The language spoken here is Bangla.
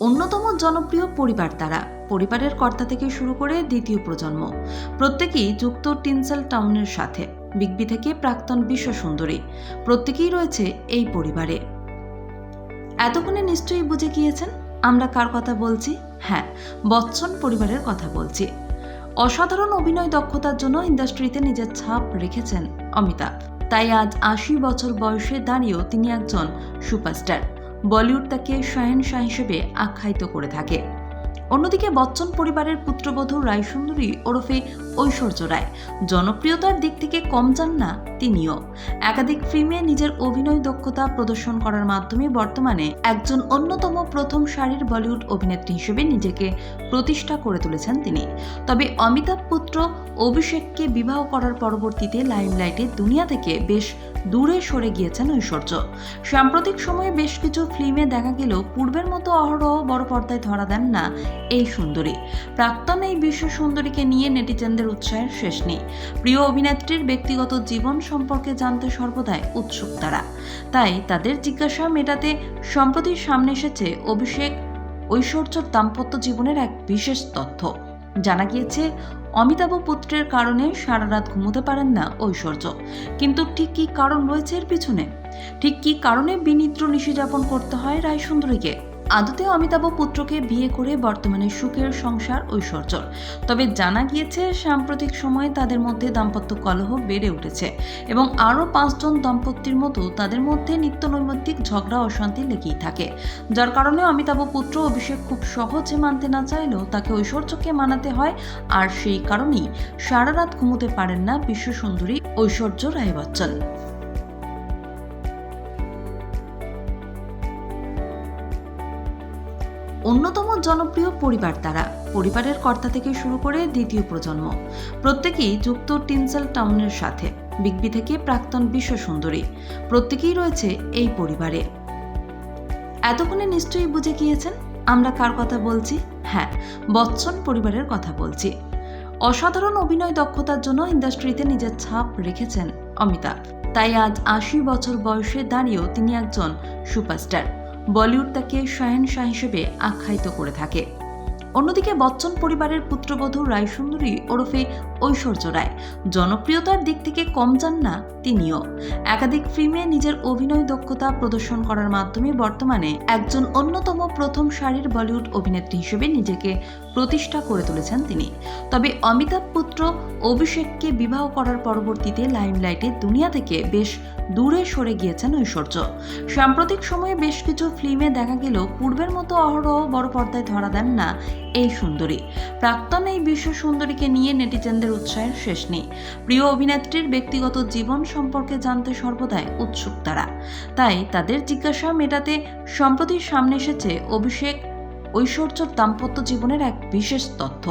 অন্যতম জনপ্রিয় পরিবার তারা। পরিবারের কর্তা থেকে শুরু করে দ্বিতীয় প্রজন্ম প্রত্যেকেই যুক্ত টিনসেল টাউনের সাথে। বিগ বি থেকে প্রাক্তন বিশ্ব সুন্দরী প্রত্যেকেই রয়েছে এই পরিবারে। এতক্ষণে নিশ্চয়ই বুঝে গিয়েছেন আমরা কার কথা বলছি। হ্যাঁ, বচ্চন পরিবারের কথা বলছি। অসাধারণ অভিনয় দক্ষতার জন্য ইন্ডাস্ট্রিতে নিজের ছাপ রেখেছেন অমিতাভ। তাই আজ ৮০ বছর বয়সে দাঁড়িয়েও তিনি একজন সুপারস্টার। বলিউড তাকে শাহেনশাহ হিসেবে আখ্যায়িত করে থাকে। অন্যদিকে বচ্চন পরিবারের পুত্রবধূ রায়সুন্দরী ওরফে ঐশ্বর্য রায় জনপ্রিয়তার দিক থেকে কম যান না তিনিও। একাধিক ফিল্মে নিজের অভিনয় দক্ষতা প্রদর্শন করার মাধ্যমে বর্তমানে একজন অন্যতম প্রথম সারির বলিউড অভিনেত্রী হিসেবে নিজেকে প্রতিষ্ঠা করে তুলেছেন তিনি। তবে অমিতাভ পুত্র অভিষেককে বিবাহ করার পরবর্তীতে লাইমলাইটের দুনিয়া থেকে বেশ দূরে সরে গিয়েছেন ঐশ্বর্য। সাম্প্রতিক সময়ে বেশ কিছু ফিল্মে দেখা গেলেও পূর্বের মতো অহরহ বড় পর্দায় ধরা দেন না এই সুন্দরী। প্রাক্তন এই বিশ্ব সুন্দরীকে নিয়ে নেটিজেনদের উৎসাহের শেষ নেই। প্রিয় অভিনেত্রীর ব্যক্তিগত জীবন সম্পর্কে জানতে সর্বদাই উৎসুক তারা। তাই তাদের জিজ্ঞাসা মেটাতে সম্প্রতি সামনে এসেছে অভিষেক ঐশ্বর্যর দাম্পত্য জীবনের এক বিশেষ তথ্য। জানা গিয়েছে অমিতাভ পুত্রের কারণে সারা রাত ঘুমোতে পারেন না ঐশ্বর্য। কিন্তু ঠিক কী কারণ রয়েছে এর পিছনে? ঠিক কী কারণে বিনিদ্র নিশি যাপন করতে হয় রায়সুন্দরীকে? আদতে অমিতাভ পুত্রকে বিয়ে করে বর্তমানে সুখের সংসার ঐশ্বর্যর। তবে জানা গিয়েছে সাম্প্রতিক সময়ে তাদের মধ্যে দাম্পত্য কলহ বেড়ে উঠেছে এবং আরও ৫ জন দম্পতির মতো তাদের মধ্যে নিত্য নৈমিত্তিক ঝগড়া অশান্তি লেগেই থাকে। যার কারণে অমিতাভ পুত্র অভিষেক খুব সহজে মানতে না চাইলেও তাকে ঐশ্বর্যকে মানাতে হয়। আর সেই কারণেই সারা রাত ঘুমোতে পারেন না বিশ্ব সুন্দরী ঐশ্বর্য রায় বচ্চন। অন্যতম জনপ্রিয় পরিবার তারা। পরিবারের কর্তা থেকে শুরু করে দ্বিতীয় প্রজন্ম প্রত্যেকেই যুক্ত টিনসেল টাউনের সাথে। বিগ বি থেকে প্রাক্তন বিশ্ব সুন্দরী প্রত্যেকেই রয়েছে এই পরিবারে। এতক্ষণে নিশ্চয়ই বুঝে গিয়েছেন আমরা কার কথা বলছি। হ্যাঁ, বচ্চন পরিবারের কথা বলছি। অসাধারণ অভিনয় দক্ষতার জন্য ইন্ডাস্ট্রিতে নিজের ছাপ রেখেছেন অমিতাভ। তাই আজ ৮০ বছর বয়সে দাঁড়িয়েও তিনি একজন সুপারস্টার। বলিউড তাকে শাহেনশাহ হিসেবে আখ্যায়িত করে থাকে। অন্যদিকে বচ্চন পরিবারের পুত্রবধূ রায়সুন্দরী ওরফে ঐশ্বর্য রায় জনপ্রিয়তার দিক থেকে কম যান না তিনিও। একাধিক ফিল্মে নিজের অভিনয় দক্ষতা প্রদর্শন করার মাধ্যমে বর্তমানে একজন অন্যতম প্রথম সারির বলিউড অভিনেত্রী হিসেবে নিজেকে প্রতিষ্ঠা করে তুলেছেন তিনি। তবে অমিতাভ পুত্র অভিষেককে বিবাহ করার পরবর্তীতে লাইমলাইটের দুনিয়া থেকে বেশ দূরে সরে গিয়েছেন ঐশ্বর্য। সাম্প্রতিক সময়ে বেশ কিছু ফিল্মে দেখা গেলেও পূর্বের মতো অহরহ বড় পর্দায় ধরা দেন না এই সুন্দরী। প্রাক্তন এই বিশ্ব সুন্দরীকে নিয়ে নেটিজেনদের উৎসাহের শেষ নেই। প্রিয় অভিনেত্রীর ব্যক্তিগত জীবন সম্পর্কে জানতে সর্বদাই উৎসুক তারা। তাই তাদের জিজ্ঞাসা মেটাতে সম্প্রতি সামনে এসেছে অভিষেক ঐশ্বর্যর দাম্পত্য জীবনের এক বিশেষ তথ্য।